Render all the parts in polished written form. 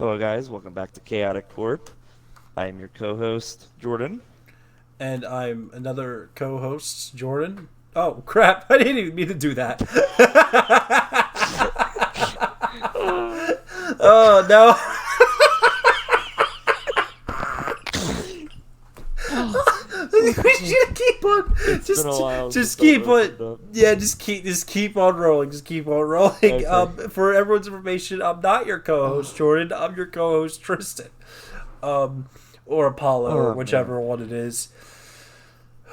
Hello, guys. Welcome back to ChaoticCorp. I am your co-host, Jordan. And I'm another co-host, Jordan. Oh crap! I didn't even mean to do that. Oh no! We should keep on. It's been a while Just since keep I've on. opened up. Yeah, just keep on rolling. Just keep on rolling. Okay. For everyone's information, I'm not your co-host, Jordan. I'm your co-host, Tristan. Or Apollo, or whichever one it is.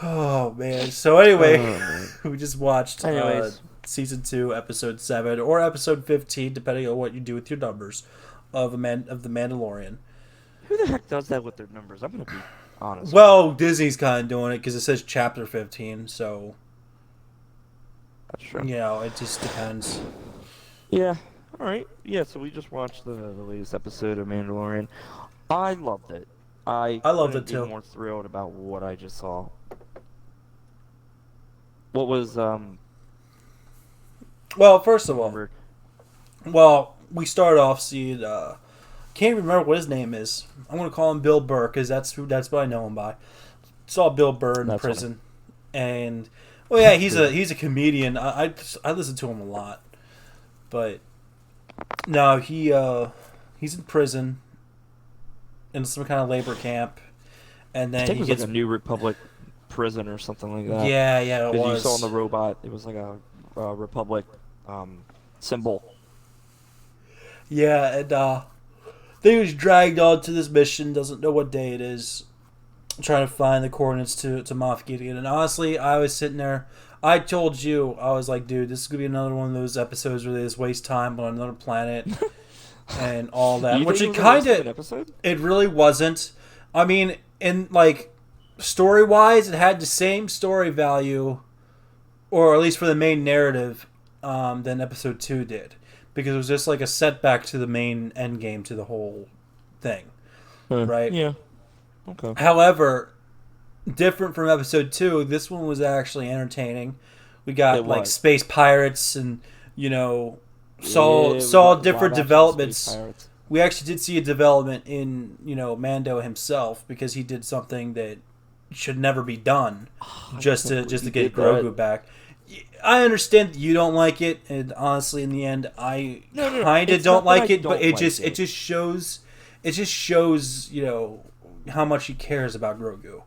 Oh man! So anyway, Man. we just watched Anyways. season 2, episode 7, or episode 15, depending on what you do with your numbers, of the Mandalorian. Who the heck does that with their numbers? I'm gonna be honest. Well, Disney's kind of doing it because it says chapter 15, so That's true. it just depends. Yeah. All right. Yeah. So we just watched the latest episode of Mandalorian. I loved it. I loved couldn't it too. be more thrilled about what I just saw. What was Well, first of all, remember? we start off seeing. Can't even remember what his name is. I'm gonna call him Bill Burr because that's what I know him by. Saw Bill Burr in That's prison, and he's a comedian. I listen to him a lot, but no, he's in prison in some kind of labor camp, and I then think it he was gets like a New Republic prison or something like that. yeah it Because you was saw on the robot, it was like a Republic symbol. yeah and he was dragged onto this mission. Doesn't know what day it is. Trying to find the coordinates to Moff Gideon. And honestly, I was sitting there. I told you, I was like, dude, this is going to be another one of those episodes where they just waste time on another planet and all that. You Which think it it was a waste of kind an of, episode? it really wasn't. I mean, in like, story-wise, it had the same story value, or at least for the main narrative, than episode 2 did. Because it was just like a setback to the main end game to the whole thing. Right? Yeah. Okay. However, different from episode 2, this one was actually entertaining. We got It like was. space pirates and Yeah, saw we saw got different live-action developments. space pirates. We actually did see a development in Mando himself because he did something that should never be done I just can't to believe get you did Grogu that. back. I understand that you don't like it, and honestly, in the end, I No. kind of It's don't not that like I it. But don't it like just it. it just shows how much he cares about Grogu.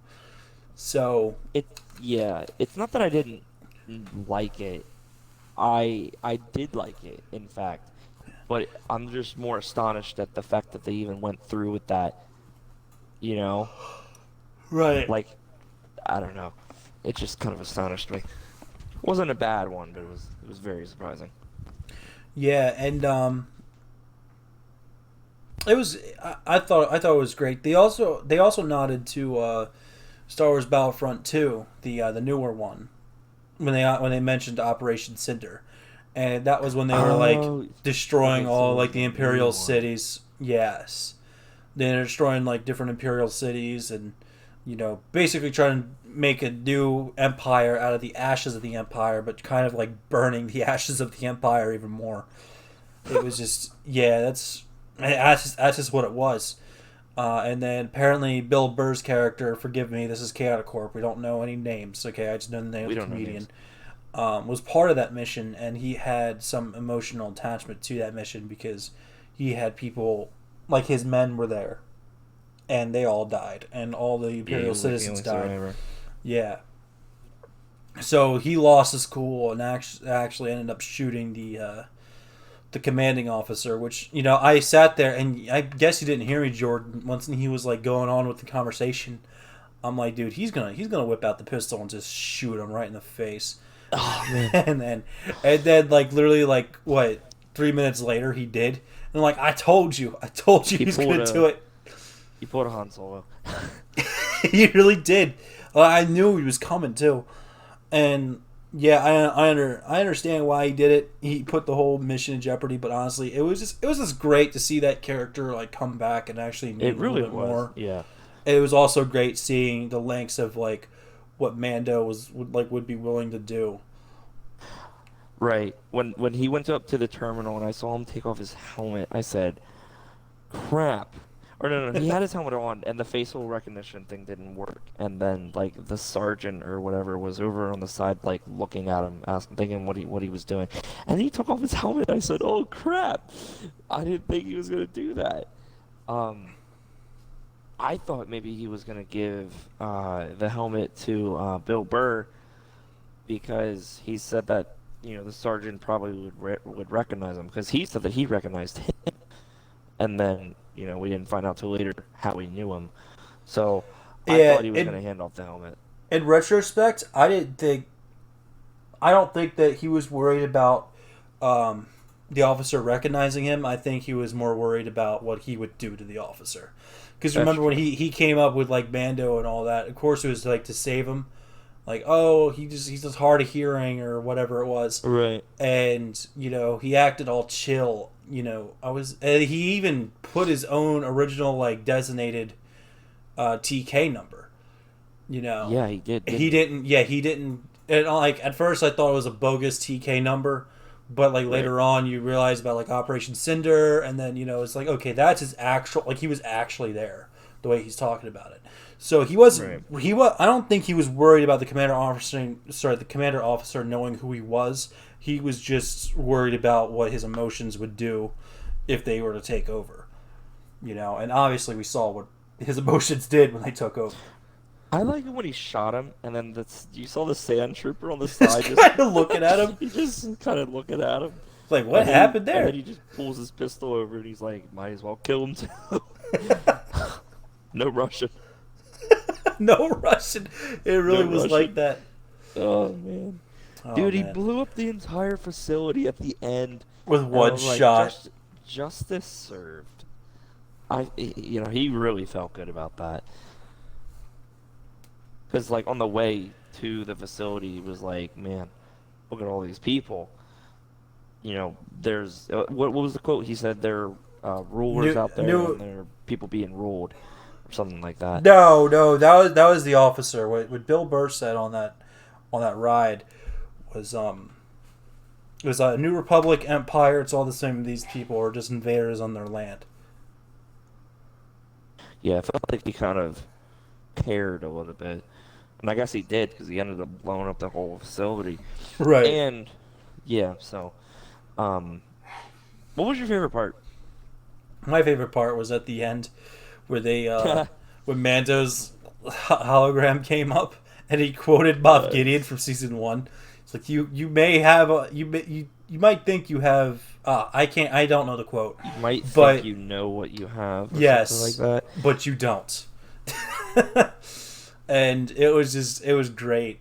So It's not that I didn't like it. I did like it, in fact. But I'm just more astonished at the fact that they even went through with that. You know, right, like I don't know. It just kind of astonished me. It wasn't a bad one, but it was very surprising. yeah, and it was. I thought it was great. They also nodded to Star Wars Battlefront 2, the newer one, when they mentioned Operation Cinder, and that was when they were like Oh, destroying okay, all so like the the Imperial new one. cities. Yes, they're destroying like different Imperial cities and basically trying to make a new empire out of the ashes of the Empire, but kind of like burning the ashes of the Empire even more. It was just that's just what it was. And then apparently Bill Burr's character, forgive me, this is ChaoticCorp. We don't know any names. Okay, I just know the name We of the don't know comedian. names. Was part of that mission, and he had some emotional attachment to that mission because he had people like his men were there, and they all died, and all the Yeah, he Imperial was like the citizens only died. survivor. Yeah. So he lost his cool and actually ended up shooting the commanding officer, which I sat there and I guess you didn't hear me, Jordan. Once he was like going on with the conversation, I'm like, dude, he's gonna whip out the pistol and just shoot him right in the face. Oh man. and then like literally like what 3 minutes later he did, and I'm like, I told you He he's pulled gonna a- do it. He pulled a Han Solo. He really did. I knew he was coming too, and yeah, I understand why he did it. He put the whole mission in jeopardy, but honestly, it was just great to see that character like come back and actually mean It really a little bit was. more. Yeah. It was also great seeing the lengths of like what Mando would be willing to do. Right. When he went up to the terminal and I saw him take off his helmet, I said, crap. Or no, he had his helmet on, and the facial recognition thing didn't work. And then, like, the sergeant or whatever was over on the side, like, looking at him, asking, thinking what he was doing. And he took off his helmet. I said, "Oh crap! I didn't think he was gonna do that." I thought maybe he was gonna give the helmet to Bill Burr because he said that the sergeant probably would recognize him because he said that he recognized him. And then, we didn't find out till later how he knew him. So I thought he was going to hand off the helmet. In retrospect, I don't think that he was worried about the officer recognizing him. I think he was more worried about what he would do to the officer. Because remember when he came up with like Mando and all that, of course it was like to save him. Like, oh, he's just hard of hearing or whatever it was. Right. And, he acted all chill. He even put his own original like designated TK number. Yeah, he did. He didn't. And like at first, I thought it was a bogus TK number, but like later on, you realize about like Operation Cinder, and then it's like okay, that's his actual. Like he was actually there, the way he's talking about it. So he wasn't. Right. I don't think he was worried about the commander officer knowing who he was. He was just worried about what his emotions would do if they were to take over. And obviously we saw what his emotions did when they took over. I like it when he shot him, and then you saw the sand trooper on the side just kind of looking at him. He's just kind of looking at him. It's like, what happened there? And then he just pulls his pistol over, and he's like, might as well kill him too. No Russian. No Russian. It really was Russian. Like that. Oh, man. Dude, he blew up the entire facility at the end. With one shot. Justice served. He really felt good about that. Because, like, on the way to the facility, he was like, man, look at all these people. There's... what was the quote? He said there are rulers out there, and there are people being ruled. Or something like that. No, that was the officer. What Bill Burr said on that ride was it was a New Republic Empire. It's all the same. These people are just invaders on their land. Yeah, I felt like he kind of cared a little bit, and I guess he did because he ended up blowing up the whole facility. Right. And yeah, so what was your favorite part? My favorite part was at the end where they when Mando's hologram came up and he quoted Moff Gideon from season 1. It's like you may have you might think you have I don't know the quote. You might think you know what you have. Or yes, something like that. But you don't. And it was great.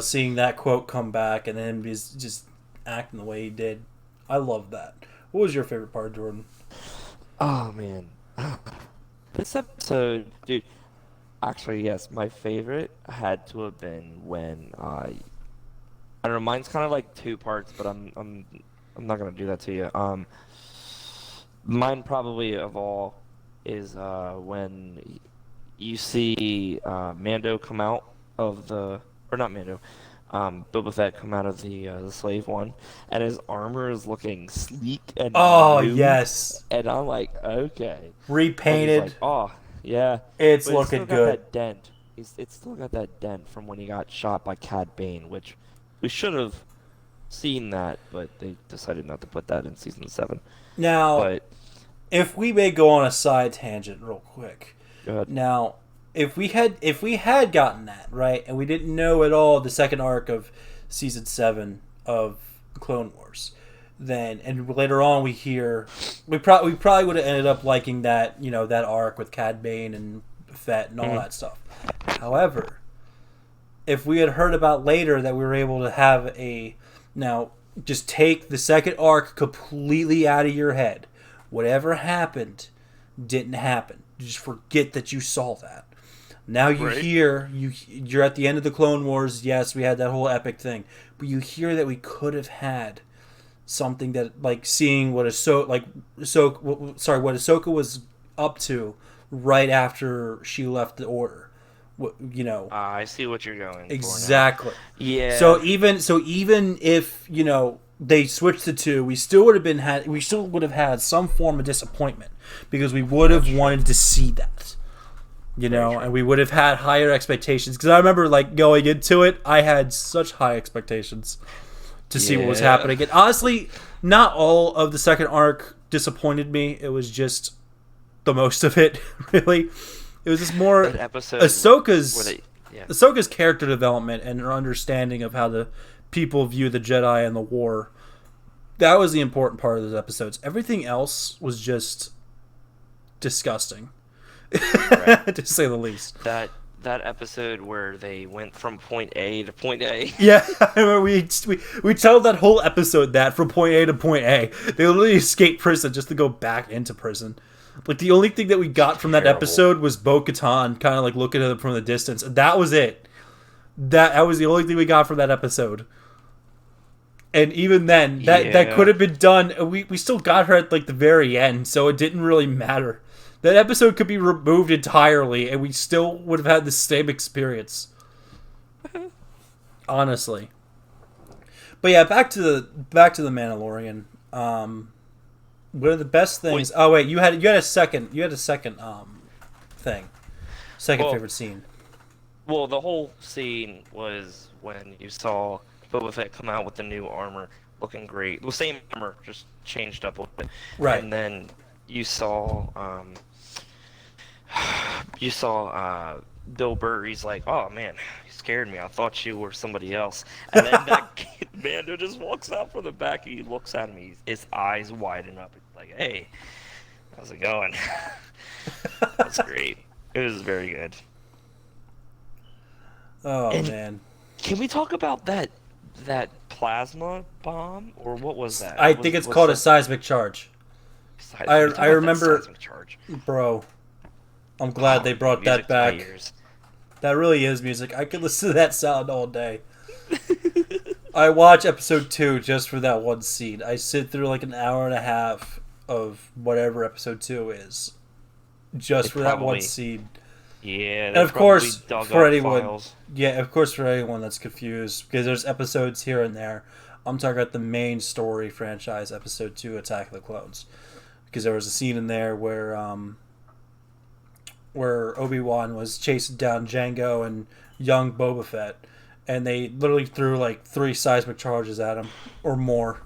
Seeing that quote come back and then just acting the way he did. I love that. What was your favorite part, Jordan? Oh man. This episode, dude, actually, yes, my favorite had to have been when I don't know, mine's kind of like two parts, but I'm not gonna do that to you. Mine probably of all is when you see Mando come out of not Mando, Boba Fett come out of the slave one, and his armor is looking sleek and new, yes, and I'm like, okay, repainted. Like, oh yeah, it's looking good. That dent. It's still got that dent from when he got shot by Cad Bane, which we should have seen that, but they decided not to put that in season 7. Now, if we may go on a side tangent real quick. Go ahead. Now, if we had gotten that right, and we didn't know at all the second arc of season 7 of Clone Wars, and later on we probably would have ended up liking that that arc with Cad Bane and Fett and all that stuff. However, if we had heard about later that we were able to have just take the second arc completely out of your head, whatever happened didn't happen. Just forget that you saw that. Now you hear you're at the end of the Clone Wars. Yes, we had that whole epic thing, but you hear that we could have had something that like seeing what Ahsoka was up to right after she left the Order. I see what you're going exactly. For now. Yeah. So even if they switched to 2, we still would have had some form of disappointment because we would have wanted to see that. You know, and we would have had higher expectations. Because I remember, like, going into it, I had such high expectations to see what was happening. And honestly, not all of the second arc disappointed me. It was just the most of it, really. It was just more Ahsoka's character development and her understanding of how the people view the Jedi and the war. That was the important part of those episodes. Everything else was just disgusting. Right. To say the least. That episode where they went from point A to point A. Yeah, I remember we told that whole episode that from point A to point A. They literally escaped prison just to go back into prison. Like, the only thing that we got from that episode was Bo-Katan kind of like looking at them from the distance. That was it. That was the only thing we got from that episode. And even then, that could have been done. We still got her at like the very end, so it didn't really matter. That episode could be removed entirely, and we still would have had the same experience. Honestly. But yeah, back to the Mandalorian. One of the best things. Wait. Oh wait, you had a second thing. Favorite scene. Well, the whole scene was when you saw Boba Fett come out with the new armor, looking great. The same armor, just changed up a little bit. Right. And then you saw Bill Burr. He's like, "Oh man, you scared me. I thought you were somebody else." And then that kid, Mando just walks out from the back. He looks at me. His eyes widen up. He's like, "Hey, how's it going?" That's great. It was very good. Oh man. Can we talk about that plasma bomb, or what was that? I think it's called a seismic charge. I remember, seismic charge. Bro. I'm glad they brought that back. That really is music. I could listen to that sound all day. I watch episode 2 just for that one scene. I sit through like an hour and a half of whatever episode 2 is, just for that one scene. Yeah, and of course for anyone, that's confused, because there's episodes here and there. I'm talking about the main story franchise, episode 2, Attack of the Clones, because there was a scene in there where Obi-Wan was chasing down Jango and young Boba Fett, and they literally threw like 3 seismic charges at him or more.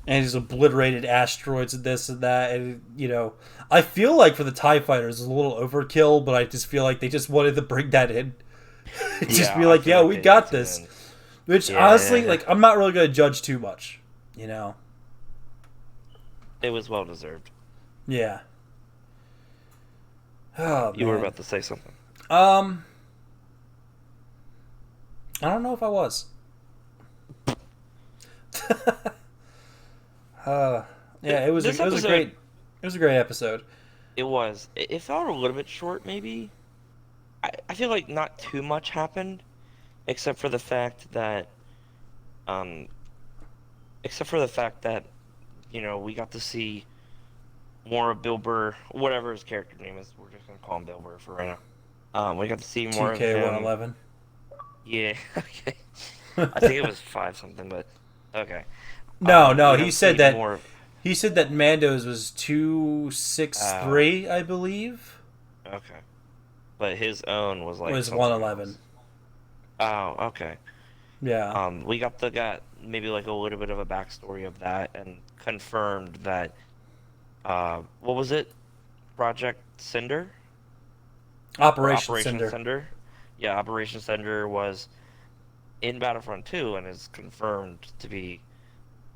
And he's obliterated asteroids and this and that. And, you know, I feel like for the TIE fighters, it's a little overkill, but I just feel like they just wanted to bring that in. Just be like, yeah, we got this. Which, honestly, like, I'm not really going to judge too much, you know? It was well deserved. Yeah. Oh, you were about to say something. I don't know if I was. Yeah, it was a great episode. It was. It felt a little bit short, maybe. I feel like not too much happened, except for the fact that, you know, we got to see more of Bill Burr, whatever his character name is. We're just gonna call him Bill Burr for right now. We got to see more of him. TK111. Yeah. Okay. I think it was 5 something, but okay. No. He said that. He said that Mando's was 263, I believe. Okay. But his own was like... It was 111. Oh, okay. Yeah. We got maybe like a little bit of a backstory of that, and confirmed that... what was it? Project Cinder? Operation Cinder. Yeah, Operation Cinder was in Battlefront 2, and is confirmed to be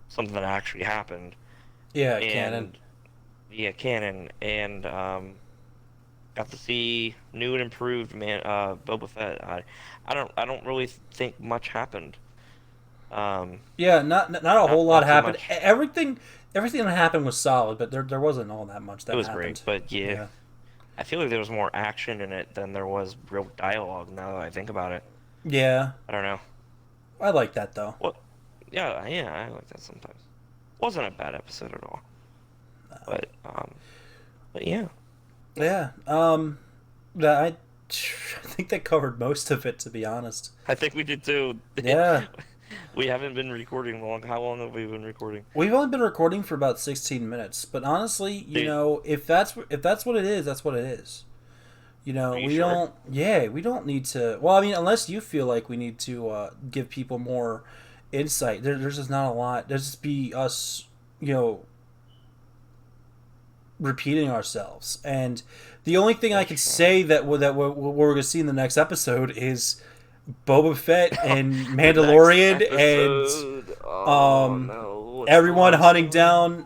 something that actually happened. Yeah, canon. Yeah, canon, and got to see new and improved Boba Fett. I don't really think much happened. Yeah, not a whole lot happened. Everything that happened was solid, but there wasn't all that much that happened. It was great, but yeah. I feel like there was more action in it than there was real dialogue, now that I think about it. Yeah. I don't know. I like that, though. Well, yeah, I like that sometimes. Wasn't a bad episode at all. No. But yeah. Yeah. I think that covered most of it, to be honest. I think we did too. Yeah. We haven't been recording long. How long have we been recording? We've only been recording for about 16 minutes, but honestly, Dude, if that's what it is, that's what it is. are you We sure? don't. Yeah, we don't need to. Well, I mean, unless you feel like we need to give people more insight. There's just not a lot. There's just be us, you know, repeating ourselves. And the only thing I That's can true. say that we're going to see in the next episode is Boba Fett and The next Mandalorian and episode. Oh um, no, what's the everyone Han Solo?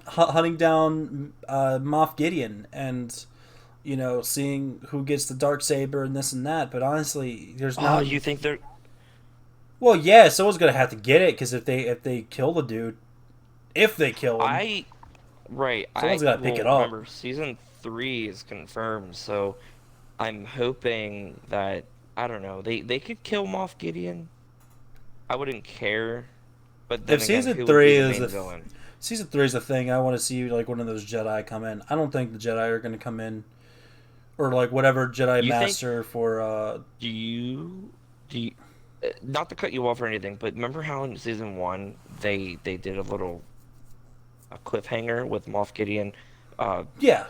hunting down Moff Gideon and seeing who gets the dark saber and this and that. But honestly, there's Oh, not. you think they're? Well, yeah, someone's gonna have to get it because if they kill the dude, if they kill him, I right. I someone's got to pick well it up. remember season 3 is confirmed, so I'm hoping that I don't know. They could kill Moff Gideon. I wouldn't care, but then If again, season who would be three the is main villain? season three is the thing, I want to see like one of those Jedi come in. I don't think the Jedi are gonna come in, or like whatever Jedi You think? Master for. Do you? Not to cut you off or anything, but remember how in season 1 they did a cliffhanger with Moff Gideon, uh, Yeah,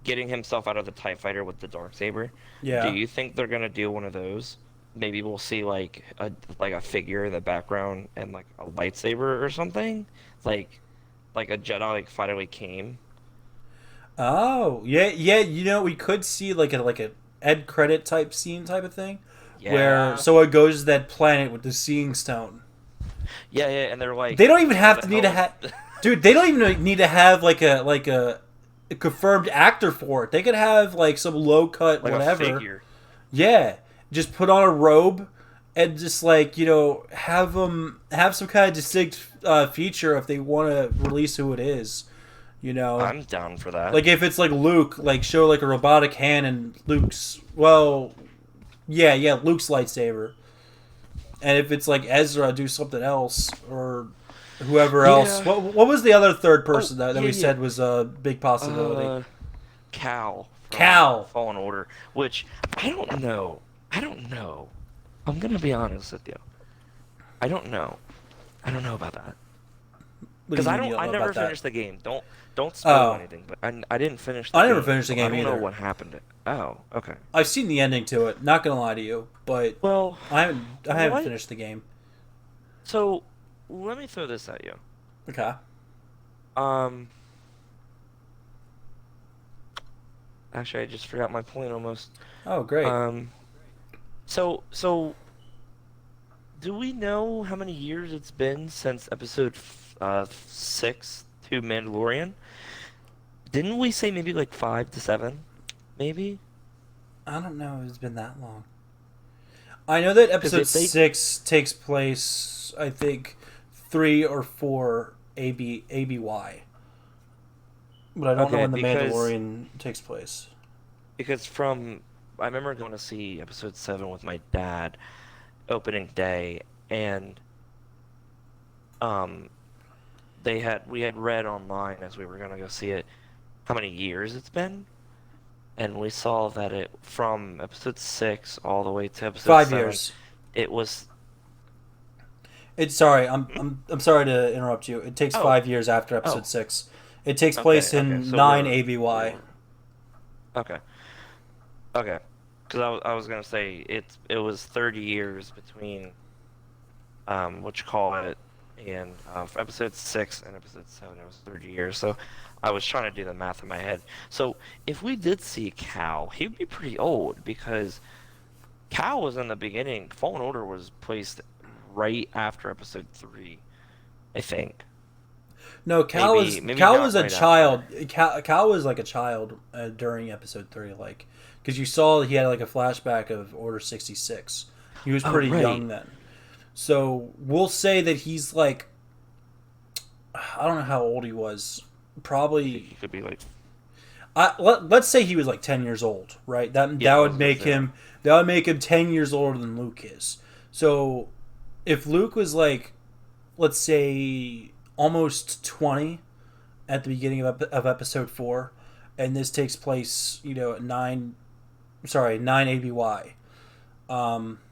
getting himself out of the TIE fighter with the darksaber. Do yeah. you think they're gonna do one of those? Maybe we'll see like a figure in the background and like a lightsaber or something, like like a Jedi like finally came. Oh, yeah, yeah. We could see like a end credit type scene type of thing, where Yeah, someone goes to that planet with the Seeing Stone. yeah, yeah, and they're They like, don't even "Where have the to need to hell is?" have, dude. They don't even need to have a confirmed actor for it. They could have like some low cut Like a whatever. figure? Yeah, just put on a robe and just like have them have some kind of distinct feature if they want to release who it is. You know, I'm down for that. like if it's like Luke, like show like a robotic hand and Luke's Luke's lightsaber. And if it's like Ezra, do something else or whoever else. Yeah. What was the other third Oh, person that yeah, we yeah. said was a big possibility? Uh, Cal from Cal. Fallen Order, which I don't know. I don't know. I'm gonna be honest with you. I don't know. I don't know about that What do because you I mean you don't. don't I know never about that? finished the game. Don't spoil Oh, anything. But I didn't finish the I never game, finished the so I game don't know either. what happened. Oh, okay. I've seen the ending to it. Not gonna lie to you, but Well, I haven't what? finished the game. So let me throw this at you. Okay. Um, actually, I just forgot my point almost. Oh, great. Um, so do we know how many years it's been since episode 6 to Mandalorian? Didn't we say maybe like 5 to 7? Maybe? I don't know if it's been that long. I know that Because episode if they. 6 takes place, I think, 3 or 4 ABY. But I don't know Okay, when the Mandalorian takes place. because from. I remember going to see episode 7 with my dad opening day, and um, we had read online as we were gonna go see it how many years it's been. And we saw that it from episode 6 all the way to episode Five 7, years. it was It's sorry. I'm sorry to interrupt you. It takes oh 5 years after oh episode 6. It takes okay, place okay, in so 9 ABY. we're okay, okay, because I was gonna say it was 30 years between what you call it, and for episode 6 and episode 7 it was 30 years. So I was trying to do the math in my head. So if we did see Cal, he'd be pretty old because Cal was in the beginning. Fallen Order was placed right after episode 3, I think. No, Maybe Cal not was a right child. after. Cal was like a child during episode 3, like because you saw he had like a flashback of Order 66. He was Oh, pretty right. young then. So we'll say that he's like I don't know how old he was. I think he Probably could be like, let's say he was like 10 years old, right? That yeah, I would was gonna make say. him 10 years older than Luke is. So if Luke was like let's say almost 20 at the beginning of episode 4 and this takes place, at 9 ABY.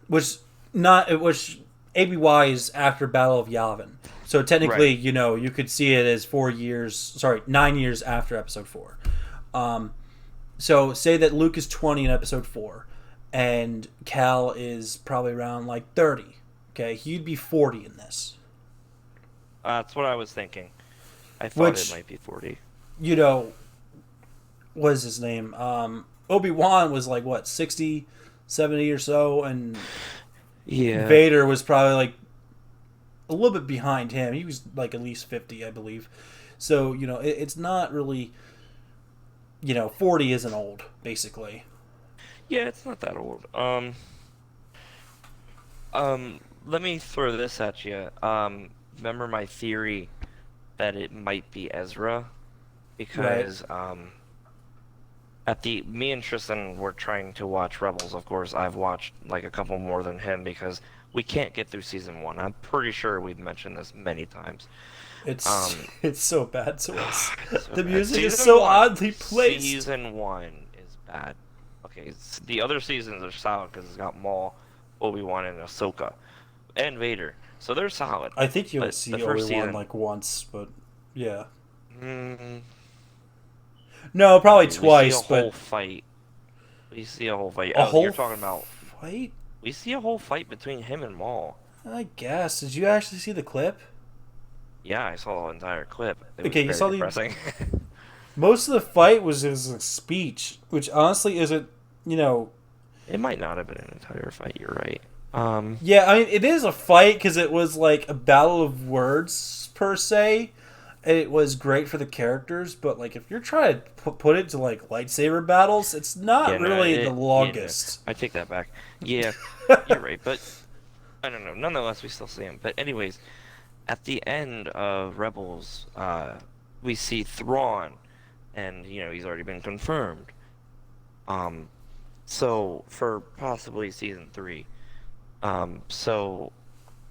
Which not which ABY is after Battle of Yavin. So technically, Right. you could see it as 9 years after episode 4. So say that Luke is 20 in episode 4, and Cal is probably around like 30. Okay, he'd be 40 in this. That's what I was thinking. I thought it Which, might be 40. What is his name? Obi-Wan was like, what, 60, 70 or so, and Yeah. Vader was probably like a little bit behind him. He was like at least 50, I believe. So, it's not really, 40 isn't old, basically. Yeah, it's not that old. Let me throw this at you. Remember my theory that it might be Ezra? Right. Because, me and Tristan were trying to watch Rebels, of course. I've watched like a couple more than him because we can't get through season 1. I'm pretty sure we've mentioned this many times. It's it's so bad to us. So The bad. music is Season so 1 oddly placed. Season 1 is bad. Okay, the other seasons are solid because it's got Maul, Obi-Wan, and Ahsoka, and Vader. So they're solid. I think you'll But see the first Obi-Wan season, like once, but yeah. mm, No, probably we see a twice, whole but fight. We see a whole fight. a Oh, whole you're talking about. fight? We see a whole fight between him and Maul. I guess. Did you actually see the clip? Yeah, I saw the entire clip. It was Okay, you very saw depressing. Most of the fight was his speech, which honestly isn't, It might not have been an entire fight. You're right. yeah, I mean, it is a fight because it was like a battle of words per se. And it was great for the characters, but like if you're trying to put it to like lightsaber battles, it's not Yeah, no, really it- the yeah, longest. I take that back. Yeah, you're right. But I don't know. Nonetheless, we still see him. But anyways, at the end of Rebels, we see Thrawn, and he's already been confirmed. Um, so for possibly season 3. So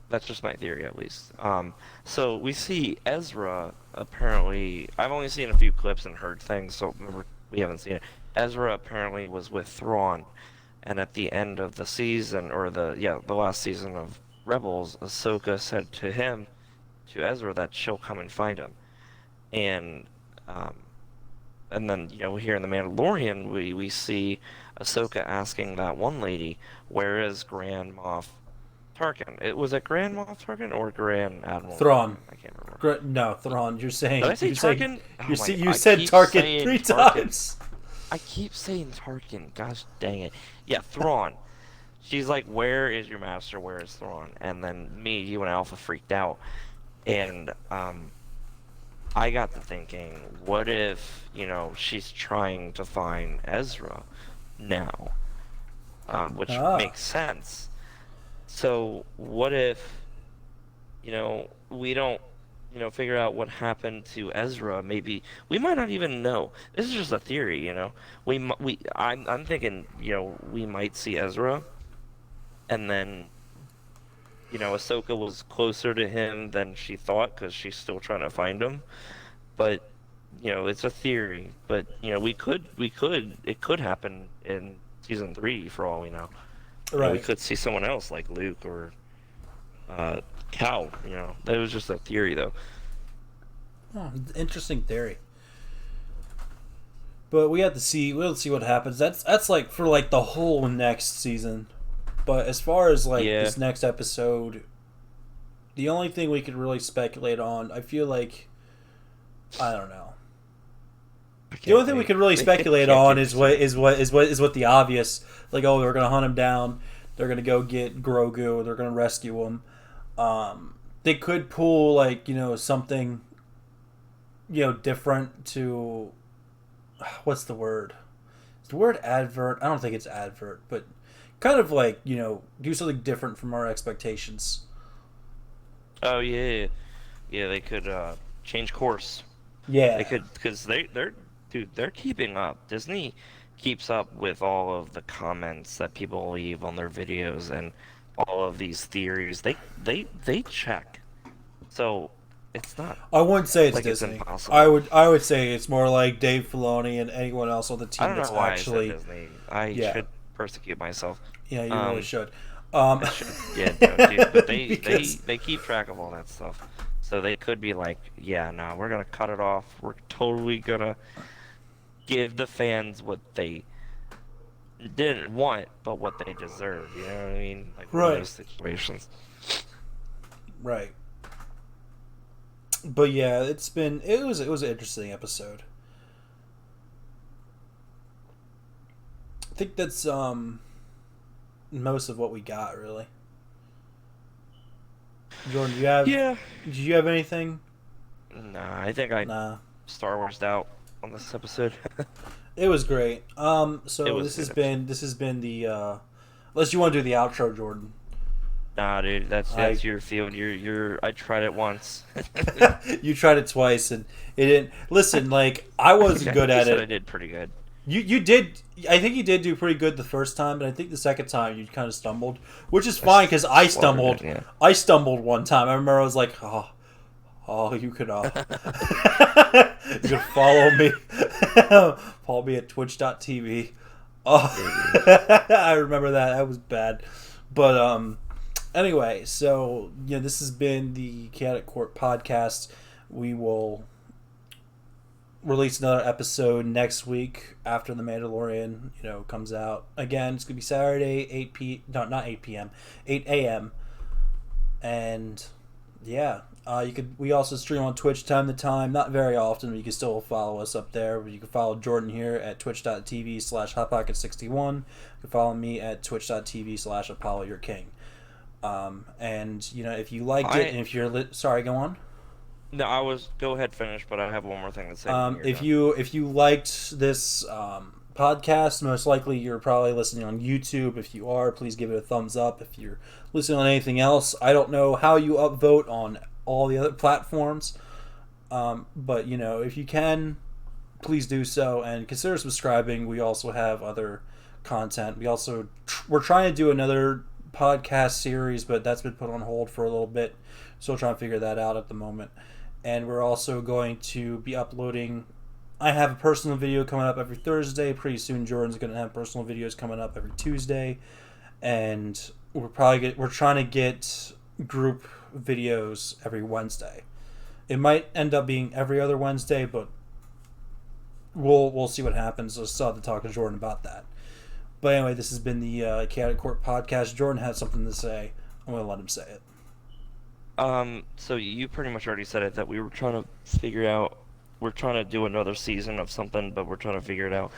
that's just my theory, at least. So we see Ezra apparently. I've only seen a few clips and heard things, so we haven't seen it. Ezra apparently was with Thrawn, and at the end of the season, or the last season of Rebels, Ahsoka said to Ezra, that she'll come and find him, and um, and then here in the Mandalorian, we see Ahsoka asking that one lady, "Where is Grand Moff Tarkin?" Was it Grand Moff Tarkin or Grand Admiral Thrawn. Tarkin? I can't remember. No, Thrawn. You're saying. Did I say you're saying- Tarkin? Oh You my see, God, you I said keep Tarkin saying 3 Tarkin. times. I keep saying Tarkin. Gosh dang it. Yeah, Thrawn. She's like, "Where is your master? Where is Thrawn?" And then you and Alpha freaked out, and I got to thinking, what if she's trying to find Ezra now, which makes sense. So what if we don't figure out what happened to Ezra? Maybe we might not even know. This is just a theory. I'm thinking we might see Ezra, and then Ahsoka was closer to him than she thought because she's still trying to find him. But it's a theory. But it could happen in season 3 for all we know. Right. We could see someone else like Luke or Cal. That was just a theory though. Oh, interesting theory. But we have to see. We'll see what happens. That's like for like the whole next season. But as far as like this next episode, the only thing we could really speculate on, I feel like, I don't know. The only thing we could really speculate on is what the obvious, like, oh, they're gonna hunt him down, they're gonna go get Grogu, they're gonna rescue him. They could pull like something, different to, what's the word? Is the word advert? I don't think it's advert, but kind of like do something different from our expectations. Oh yeah. They could change course. Yeah, They could, because they're keeping up. Disney keeps up with all of the comments that people leave on their videos and all of these theories. They check. So it's not. I wouldn't say it's like it's Disney. impossible. I would say it's more like Dave Filoni and anyone else on the I team don't that's know why actually. I said Disney. I should persecute myself. Yeah, you really should. Um, Yeah, no, dude, but because they keep track of all that stuff. So they could be like, yeah, no, we're gonna cut it off. We're totally gonna give the fans what they didn't want, but what they deserve. You know what I mean? Like one of right, those situations. right. But yeah, it was an interesting episode. I think that's most of what we got really. Jordan, Yeah. did you have anything? Nah, I think I Nah. Star Wars'd out on this episode. It was great. It So was a good episode. this has been the unless you want to do the outro, Jordan. Nah, dude, I that's your field. I tried it once. You tried it twice and it didn't. Listen, like I wasn't good You at said I it. did pretty good. You did. I think you did do pretty good the first time, but I think the second time you kind of stumbled, which is I fine because I slaughtered stumbled. it, yeah. I stumbled one time. I remember I was like, you could you could follow me, follow me at twitch.tv. Oh, I remember that. That was bad, but anyway, so this has been the ChaoticCorp podcast. We will release another episode next week after the Mandalorian, comes out. Again, it's gonna be Saturday, 8 p. No, not 8 p.m. 8 a.m. And yeah, we also stream on Twitch time to time. Not very often, but you can still follow us up there. You can follow Jordan here at twitch.tv/hotpocket61. You can follow me at twitch.tv/Apollo Your King. And if you liked it, and if you're sorry, go on. No, go ahead, finish, but I have one more thing to say. If you liked this podcast, most likely you're probably listening on YouTube. If you are, please give it a thumbs up. If you're listening on anything else, I don't know how you upvote on all the other platforms, but if you can, please do so and consider subscribing. We also have other content. We're trying to do another podcast series, but that's been put on hold for a little bit. Still trying to figure that out at the moment. And we're also going to be uploading. I have a personal video coming up every Thursday. Pretty soon, Jordan's going to have personal videos coming up every Tuesday, and we're trying to get group videos every Wednesday. It might end up being every other Wednesday, but we'll see what happens. I still have to talk to Jordan about that. But anyway, this has been the ChaoticCorp podcast. Jordan has something to say. I'm going to let him say it. So you pretty much already said it, that we're trying to do another season of something, but we're trying to figure it out.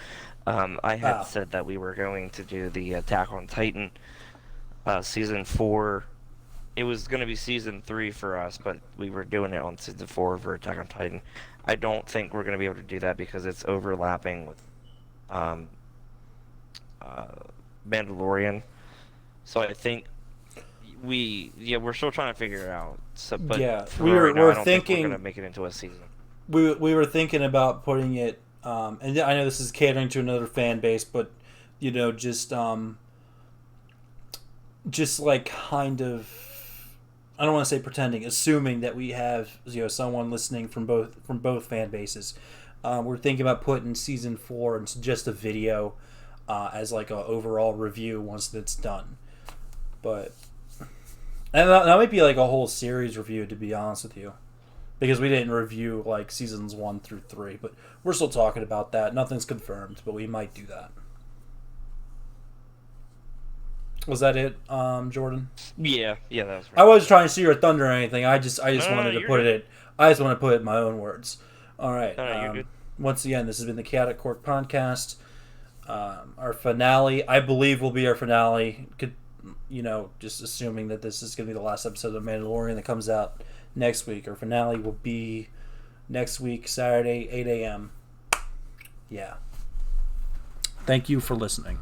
I had said that we were going to do the Attack on Titan, season 4. It was going to be season 3 for us, but we were doing it on season 4 for Attack on Titan. I don't think we're going to be able to do that because it's overlapping with, Mandalorian. So I think we're still trying to figure it out. So, but yeah, right now, I don't think we're gonna make it into a season. We were thinking about putting it, and I know this is catering to another fan base, but just like kind of, I don't want to say pretending, assuming that we have someone listening from both fan bases. We're thinking about putting season 4 into just a video, as like a overall review once it's done, but. And that might be like a whole series review, to be honest with you. Because we didn't review like seasons 1 through 3. But we're still talking about that. Nothing's confirmed, but we might do that. Was that it, Jordan? Yeah, that was right. I wasn't trying to steal your thunder or anything. I just wanted to put good. it. I just want to put it in my own words. All right. No, you're good. Once again, this has been the ChaoticCorp podcast. Our finale, I believe, will be our finale. Just assuming that this is going to be the last episode of Mandalorian that comes out next week. Our finale will be next week, Saturday, 8 a.m. Yeah. Thank you for listening.